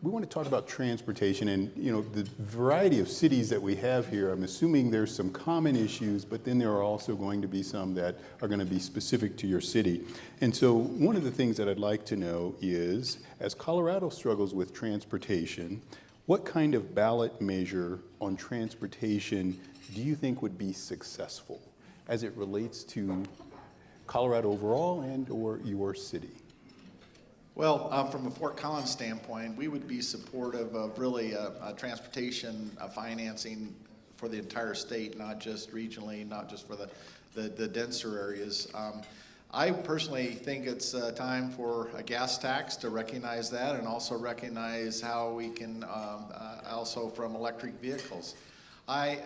we want to talk about transportation and, you know, the variety of cities that we have here. I'm assuming there's some common issues, but then there are also going to be some that are going to be specific to your city. And so one of the things that I'd like to know is, as Colorado struggles with transportation, what kind of ballot measure on transportation do you think would be successful as it relates to Colorado overall and or your city? Well, from a Fort Collins standpoint, we would be supportive of really transportation financing for the entire state, not just regionally, not just for the denser areas. I personally think it's time for a gas tax to recognize that, and also recognize how we can also from electric vehicles. I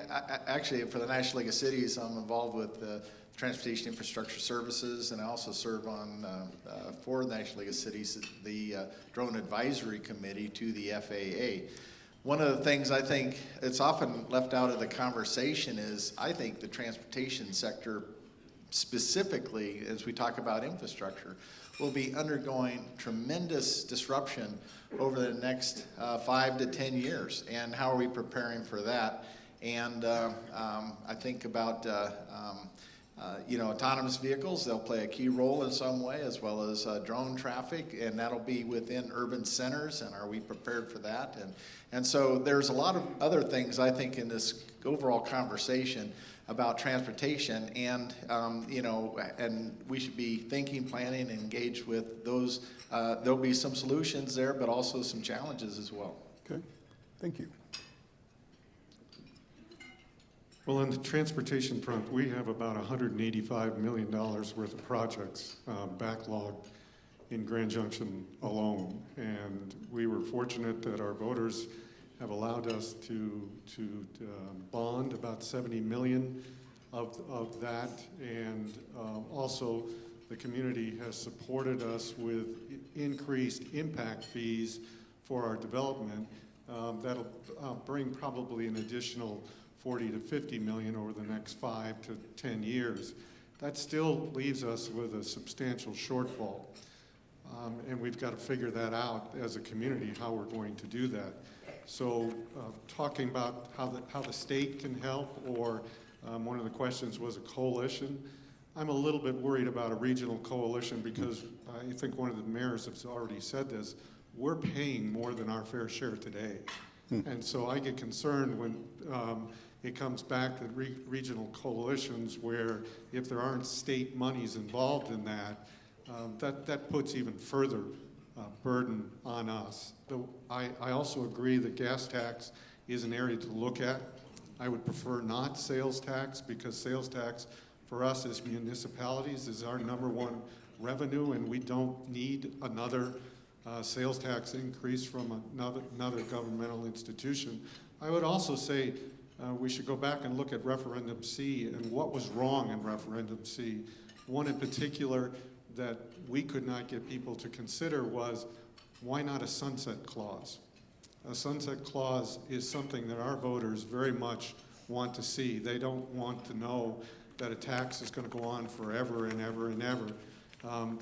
actually, for the National League of Cities, I'm involved with Transportation Infrastructure Services, and I also serve on, for the National League of Cities, the Drone Advisory Committee to the FAA. One of the things I think it's often left out of the conversation is, I think the transportation sector, specifically as we talk about infrastructure, will be undergoing tremendous disruption over the next 5 to 10 years. And how are we preparing for that? And I think about you know, autonomous vehicles. They'll play a key role in some way, as well as drone traffic, and that'll be within urban centers, and are we prepared for that? And so there's a lot of other things, I think, in this overall conversation about transportation, and you know, and we should be thinking, planning, and engaged with those. There'll be some solutions there, but also some challenges as well. Okay, thank you. Well, on the transportation front, we have about $185 million worth of projects backlogged in Grand Junction alone. And we were fortunate that our voters have allowed us to bond about $70 million of that. And also the community has supported us with increased impact fees for our development. That'll bring probably an additional 40 to 50 million over the next 5 to 10 years. That still leaves us with a substantial shortfall. And we've got to figure that out as a community, how we're going to do that. So talking about how the state can help, or one of the questions was a coalition. I'm a little bit worried about a regional coalition, because I think one of the mayors has already said this, we're paying more than our fair share today. And so I get concerned when it comes back to regional coalitions, where if there aren't state monies involved in that, that puts even further burden on us. Though I also agree that gas tax is an area to look at. I would prefer not sales tax, because sales tax for us as municipalities is our #1 revenue, and we don't need another sales tax increase from another governmental institution. I would also say we should go back and look at Referendum C and what was wrong in Referendum C. One in particular that we could not get people to consider was, why not a sunset clause? A sunset clause is something that our voters very much want to see. They don't want to know that a tax is going to go on forever and ever and ever.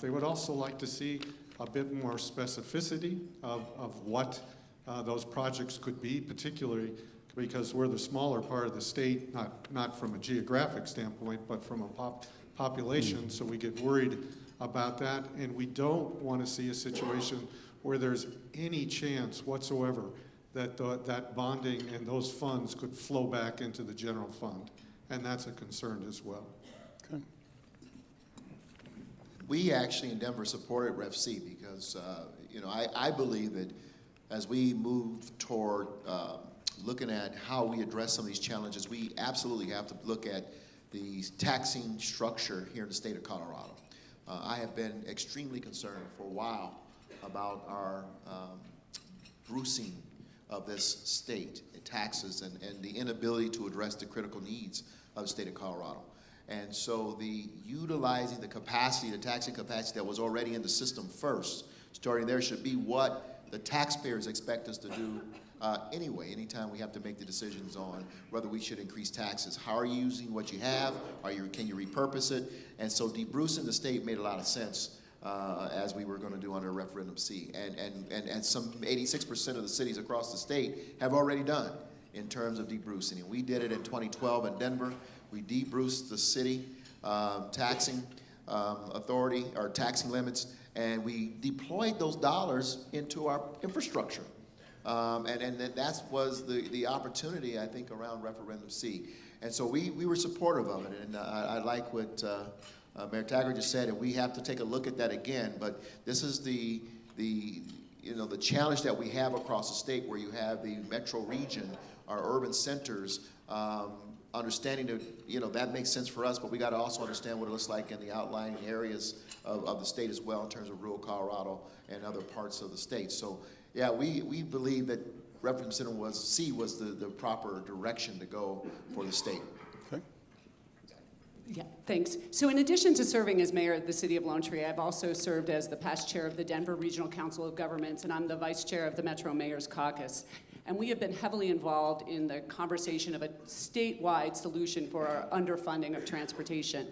They would also like to see a bit more specificity of what those projects could be, particularly because we're the smaller part of the state, not from a geographic standpoint, but from a population, so we get worried about that. And we don't want to see a situation where there's any chance whatsoever that that bonding and those funds could flow back into the general fund. And that's a concern as well. Okay. We actually in Denver supported Ref C because, you know, I believe that as we move toward looking at how we address some of these challenges, we absolutely have to look at the taxing structure here in the state of Colorado. I have been extremely concerned for a while about our bruising of this state, taxes, and the inability to address the critical needs of the state of Colorado. And so the utilizing the capacity, the taxing capacity that was already in the system first, starting there, should be what the taxpayers expect us to do anyway, anytime we have to make the decisions on whether we should increase taxes. How are you using what you have? Can you repurpose it? And so debrucing the state made a lot of sense as we were going to do under referendum C. And some 86% of the cities across the state have already done in terms of debrucing. And we did it in 2012 in Denver. We debruced the city taxing authority, or taxing limits, and we deployed those dollars into our infrastructure. And that was the opportunity, I think, around referendum C. And so we were supportive of it. And I like what Mayor Taggart just said, and we have to take a look at that again. But this is the challenge that we have across the state, where you have the metro region, our urban centers, understanding that, that makes sense for us, but we got to also understand what it looks like in the outlying areas of the state as well, in terms of rural Colorado and other parts of the state. So, yeah, we believe that referendum C was the proper direction to go for the state. Okay. Yeah, thanks. So in addition to serving as mayor of the city of Lone Tree, I've also served as the past chair of the Denver Regional Council of Governments, and I'm the vice chair of the Metro Mayor's Caucus. And we have been heavily involved in the conversation of a statewide solution for our underfunding of transportation.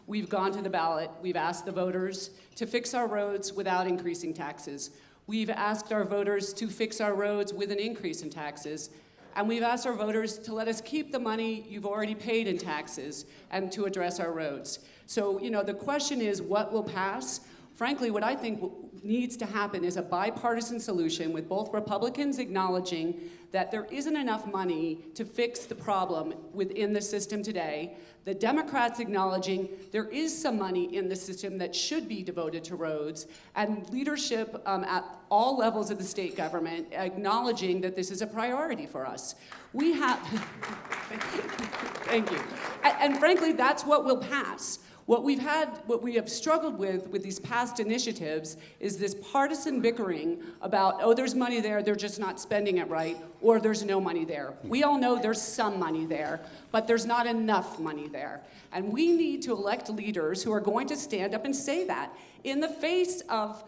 We've gone to the ballot. We've asked the voters to fix our roads without increasing taxes. We've asked our voters to fix our roads with an increase in taxes. And we've asked our voters to let us keep the money you've already paid in taxes and to address our roads. So, the question is, what will pass? Frankly, what I think needs to happen is a bipartisan solution with both Republicans acknowledging that there isn't enough money to fix the problem within the system today, the Democrats acknowledging there is some money in the system that should be devoted to roads, and leadership at all levels of the state government acknowledging that this is a priority for us. We have, thank you. And frankly, that's what will pass. What we have struggled with these past initiatives is this partisan bickering about, oh, there's money there, they're just not spending it right, or there's no money there. We all know there's some money there, but there's not enough money there. And we need to elect leaders who are going to stand up and say that in the face of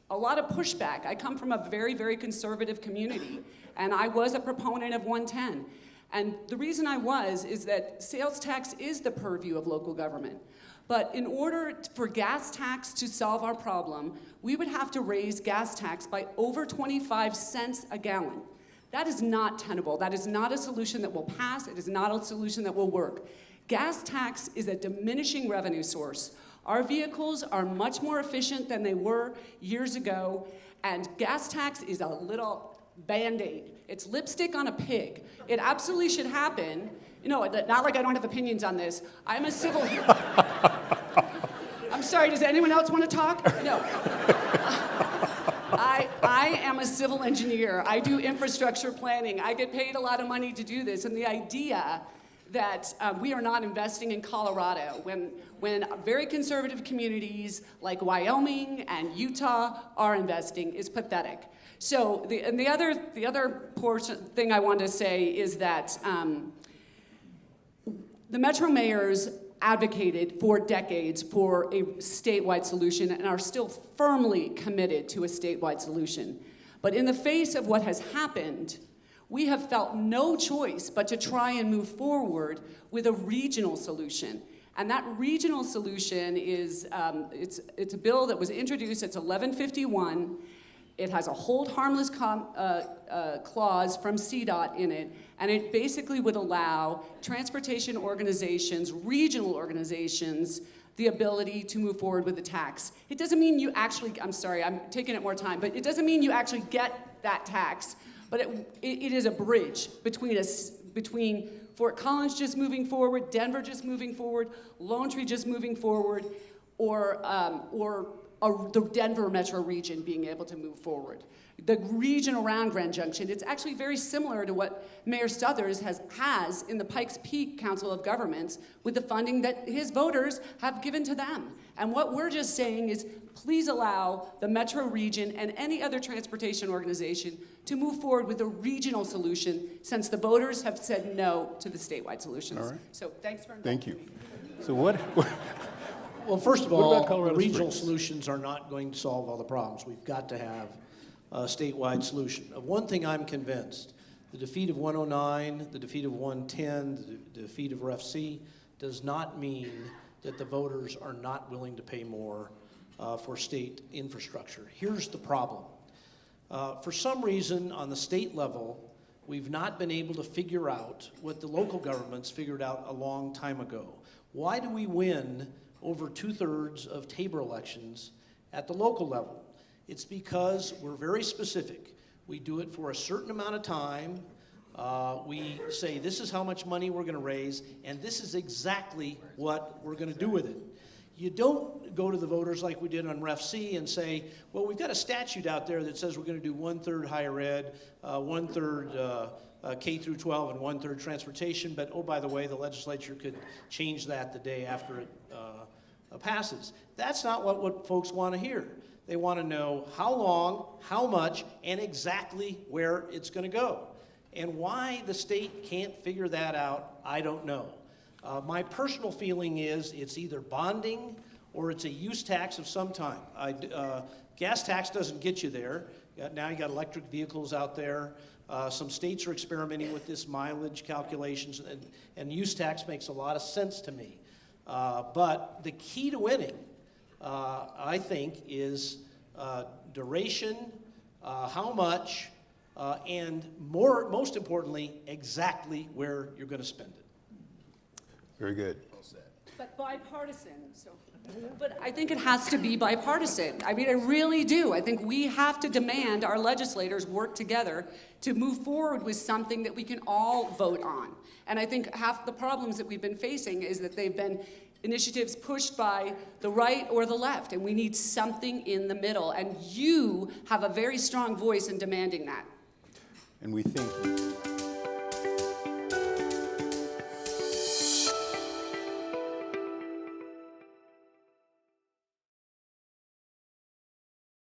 a lot of pushback. I come from a very, very conservative community, and I was a proponent of 110. And the reason I is that sales tax is the purview of local government. But in order for gas tax to solve our problem, we would have to raise gas tax by over 25 cents a gallon. That is not tenable. That is not a solution that will pass. It is not a solution that will work. Gas tax is a diminishing revenue source. Our vehicles are much more efficient than they were years ago, and gas tax is a little Band-Aid. It's lipstick on a pig. It absolutely should happen. Not like I don't have opinions on this. I'm a civil... I'm sorry, does anyone else want to talk? No. I am a civil engineer. I do infrastructure planning. I get paid a lot of money to do this, and the idea that we are not investing in Colorado when very conservative communities like Wyoming and Utah are investing is pathetic. So the other thing I want to say is that the Metro mayors advocated for decades for a statewide solution and are still firmly committed to a statewide solution. But in the face of what has happened, we have felt no choice but to try and move forward with a regional solution. And that regional solution is, it's a bill that was introduced, it's 1151. It has a hold harmless clause from CDOT in it, and it basically would allow transportation organizations, regional organizations, the ability to move forward with the tax. It doesn't mean you actually, I'm sorry, I'm taking it more time, but it doesn't mean you actually get that tax, but it is a bridge between Fort Collins just moving forward, Denver just moving forward, Lone Tree just moving forward, or the Denver metro region being able to move forward. The region around Grand Junction, it's actually very similar to what Mayor Suthers has in the Pikes Peak Council of Governments with the funding that his voters have given to them. And what we're just saying is, please allow the metro region and any other transportation organization to move forward with a regional solution, since the voters have said no to the statewide solutions. All right. So thanks for Thank you. me. So what Well, first of What about all, Colorado regional Springs? solutions are not going to solve all the problems. We've got to have a statewide solution. Of one thing I'm convinced, the defeat of 109, the defeat of 110, the defeat of Ref C does not mean that the voters are not willing to pay more for state infrastructure. Here's the problem. For some reason, on the state level, we've not been able to figure out what the local governments figured out a long time ago. Why do we win over 2/3 of Tabor elections at the local level? It's because we're very specific. We do it for a certain amount of time. We say this is how much money we're going to raise, and this is exactly what we're going to do with it. You don't go to the voters like we did on Ref C and say, well, we've got a statute out there that says we're going to do 1/3 higher ed, 1/3 K through 12, and 1/3 transportation, but oh, by the way, the legislature could change that the day after it passes. That's not what folks want to hear. They want to know how long, how much, and exactly where it's going to go. And why the state can't figure that out, I don't know. My personal feeling is it's either bonding or it's a use tax of some kind. Gas tax doesn't get you there. Now you got electric vehicles out there. Some states are experimenting with this mileage calculations, and use tax makes a lot of sense to me. But the key to winning, I think, is duration, how much, and most importantly, exactly where you're going to spend it. Very good. But bipartisan, but I think it has to be bipartisan. I mean, I really do. I think we have to demand our legislators work together to move forward with something that we can all vote on. And I think half the problems that we've been facing is that they've been initiatives pushed by the right or the left, and we need something in the middle. And you have a very strong voice in demanding that. And we thank you.